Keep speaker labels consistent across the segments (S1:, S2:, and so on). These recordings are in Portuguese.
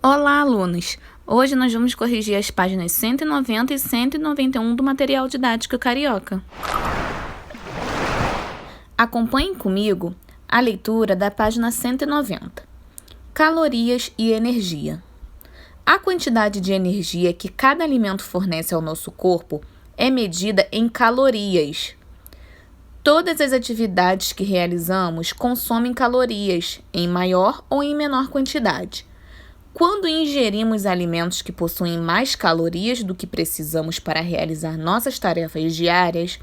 S1: Olá, alunos! Hoje nós vamos corrigir as páginas 190 e 191 do material didático carioca. Acompanhem comigo a leitura da página 190. Calorias e energia. A quantidade de energia que cada alimento fornece ao nosso corpo é medida em calorias. Todas as atividades que realizamos consomem calorias, em maior ou em menor quantidade. Quando ingerimos alimentos que possuem mais calorias do que precisamos para realizar nossas tarefas diárias,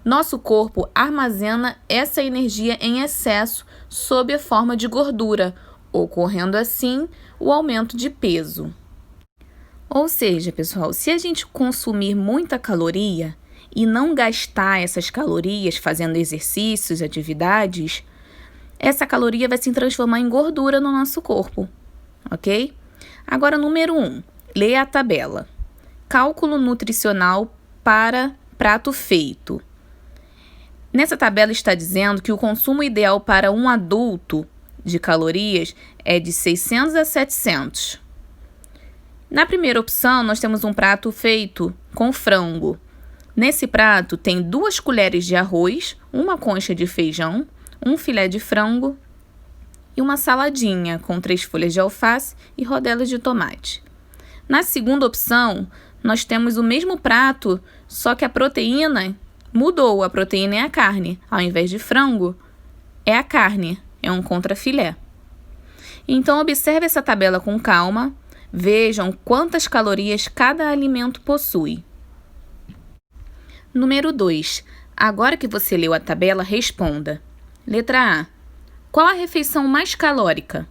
S1: nosso corpo armazena essa energia em excesso sob a forma de gordura, ocorrendo assim o aumento de peso. Ou seja, pessoal, se a gente consumir muita caloria e não gastar essas calorias fazendo exercícios, atividades, essa caloria vai se transformar em gordura no nosso corpo, ok? Agora, número 1, leia a tabela. Cálculo nutricional para prato feito. Nessa tabela está dizendo que o consumo ideal para um adulto de calorias é de 600 a 700. Na primeira opção, nós temos um prato feito com frango. Nesse prato tem 2 colheres de arroz, uma concha de feijão, um filé de frango e uma saladinha com 3 folhas de alface e rodelas de tomate. Na segunda opção, nós temos o mesmo prato, só que a proteína mudou. A proteína é a carne. Ao invés de frango, é a carne, é um contrafilé. Então, observe essa tabela com calma. Vejam quantas calorias cada alimento possui. Número 2. Agora que você leu a tabela, responda. Letra A. Qual a refeição mais calórica?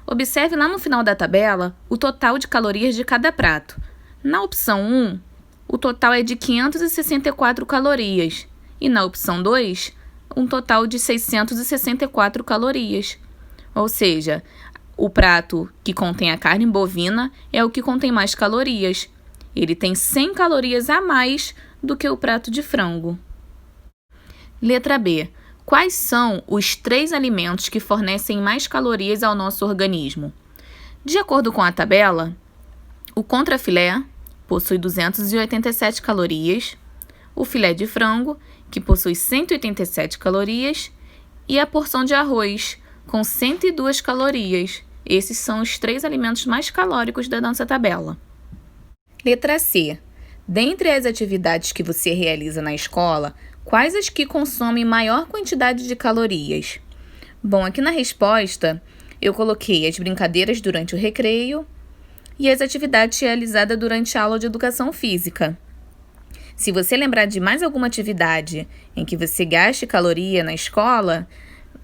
S1: Observe lá no final da tabela o total de calorias de cada prato. Na opção 1, o total é de 564 calorias. E na opção 2, um total de 664 calorias. Ou seja, o prato que contém a carne bovina é o que contém mais calorias. Ele tem 100 calorias a mais do que o prato de frango. Letra B. Quais são os 3 alimentos que fornecem mais calorias ao nosso organismo? De acordo com a tabela, o contrafilé possui 287 calorias, o filé de frango, que possui 187 calorias, e a porção de arroz, com 102 calorias. Esses são os 3 alimentos mais calóricos da nossa tabela. Letra C. Dentre as atividades que você realiza na escola, quais as que consomem maior quantidade de calorias? Bom, aqui na resposta, eu coloquei as brincadeiras durante o recreio e as atividades realizadas durante a aula de educação física. Se você lembrar de mais alguma atividade em que você gaste caloria na escola,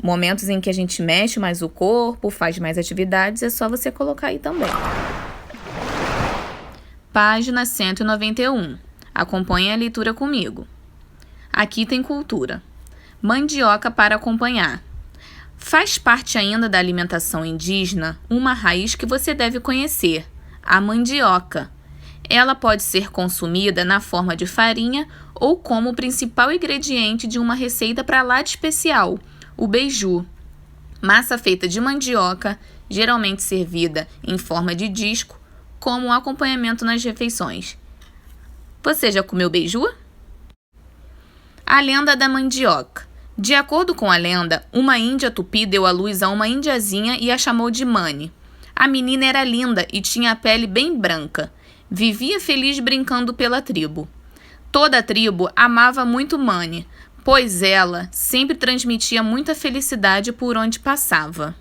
S1: momentos em que a gente mexe mais o corpo, faz mais atividades, é só você colocar aí também. Página 191. Acompanhe a leitura comigo. Aqui tem cultura. Mandioca para acompanhar. Faz parte ainda da alimentação indígena uma raiz que você deve conhecer, a mandioca. Ela pode ser consumida na forma de farinha ou como principal ingrediente de uma receita para lá de especial, o beiju. Massa feita de mandioca, geralmente servida em forma de disco, como um acompanhamento nas refeições. Você já comeu beiju? A lenda da mandioca. De acordo com a lenda, uma índia tupi deu à luz a uma indiazinha e a chamou de Mani. A menina era linda e tinha a pele bem branca. Vivia feliz brincando pela tribo. Toda a tribo amava muito Mani, pois ela sempre transmitia muita felicidade por onde passava.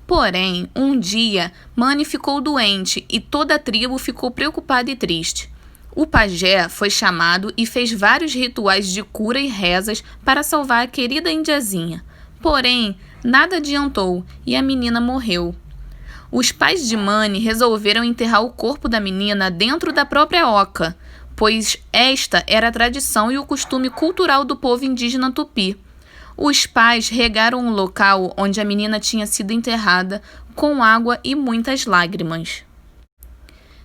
S1: Porém, um dia, Mani ficou doente e toda a tribo ficou preocupada e triste. O pajé foi chamado e fez vários rituais de cura e rezas para salvar a querida indiazinha. Porém, nada adiantou e a menina morreu. Os pais de Mani resolveram enterrar o corpo da menina dentro da própria oca, pois esta era a tradição e o costume cultural do povo indígena tupi. Os pais regaram o local onde a menina tinha sido enterrada com água e muitas lágrimas.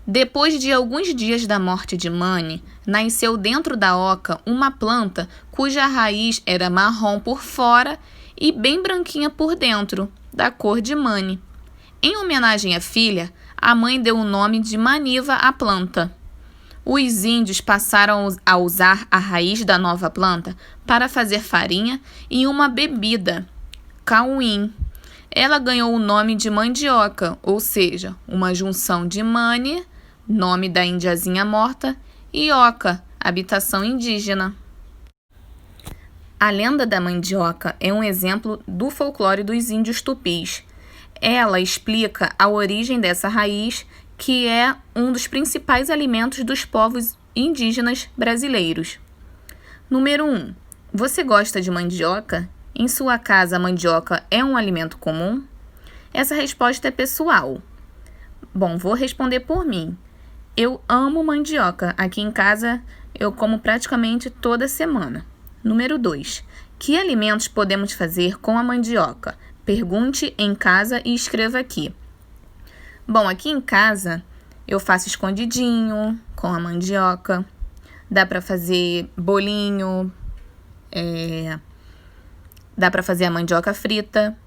S1: Depois de alguns dias da morte de Mani, nasceu dentro da oca uma planta cuja raiz era marrom por fora e bem branquinha por dentro, da cor de Mani. Em homenagem à filha, a mãe deu o nome de maniva à planta. Os índios passaram a usar a raiz da nova planta para fazer farinha e uma bebida, cauim. Ela ganhou o nome de mandioca, ou seja, uma junção de mani, nome da indiazinha morta, e oca, habitação indígena. A lenda da mandioca é um exemplo do folclore dos índios tupis. Ela explica a origem dessa raiz, que é um dos principais alimentos dos povos indígenas brasileiros. Número 1. Você gosta de mandioca? Em sua casa, a mandioca é um alimento comum? Essa resposta é pessoal. Bom, vou responder por mim. Eu amo mandioca. Aqui em casa, eu como praticamente toda semana. Número 2. Que alimentos podemos fazer com a mandioca? Pergunte em casa e escreva aqui. Bom, aqui em casa eu faço escondidinho com a mandioca. Dá para fazer bolinho. Dá para fazer a mandioca frita.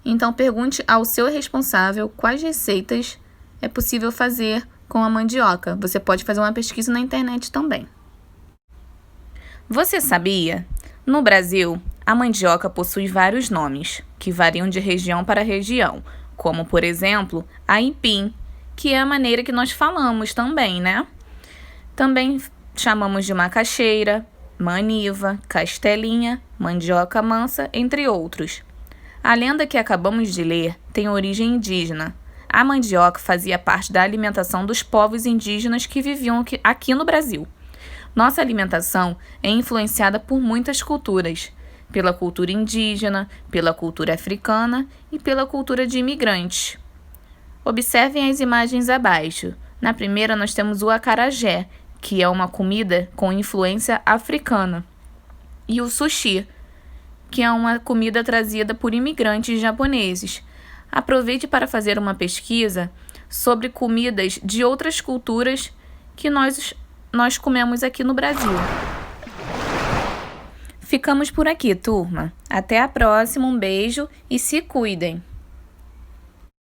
S1: Então, pergunte ao seu responsável quais receitas é possível fazer com a mandioca. Você pode fazer uma pesquisa na internet também. Você sabia? No Brasil, a mandioca possui vários nomes, que variam de região para região, como, por exemplo, aipim, que é a maneira que nós falamos também, né? Também chamamos de macaxeira, maniva, castelinha, mandioca mansa, entre outros. A lenda que acabamos de ler tem origem indígena. A mandioca fazia parte da alimentação dos povos indígenas que viviam aqui no Brasil. Nossa alimentação é influenciada por muitas culturas, pela cultura indígena, pela cultura africana e pela cultura de imigrantes. Observem as imagens abaixo. Na primeira, nós temos o acarajé, que é uma comida com influência africana, e o sushi, que é uma comida trazida por imigrantes japoneses. Aproveite para fazer uma pesquisa sobre comidas de outras culturas que nós comemos aqui no Brasil. Ficamos por aqui, turma. Até a próxima, um beijo e se cuidem!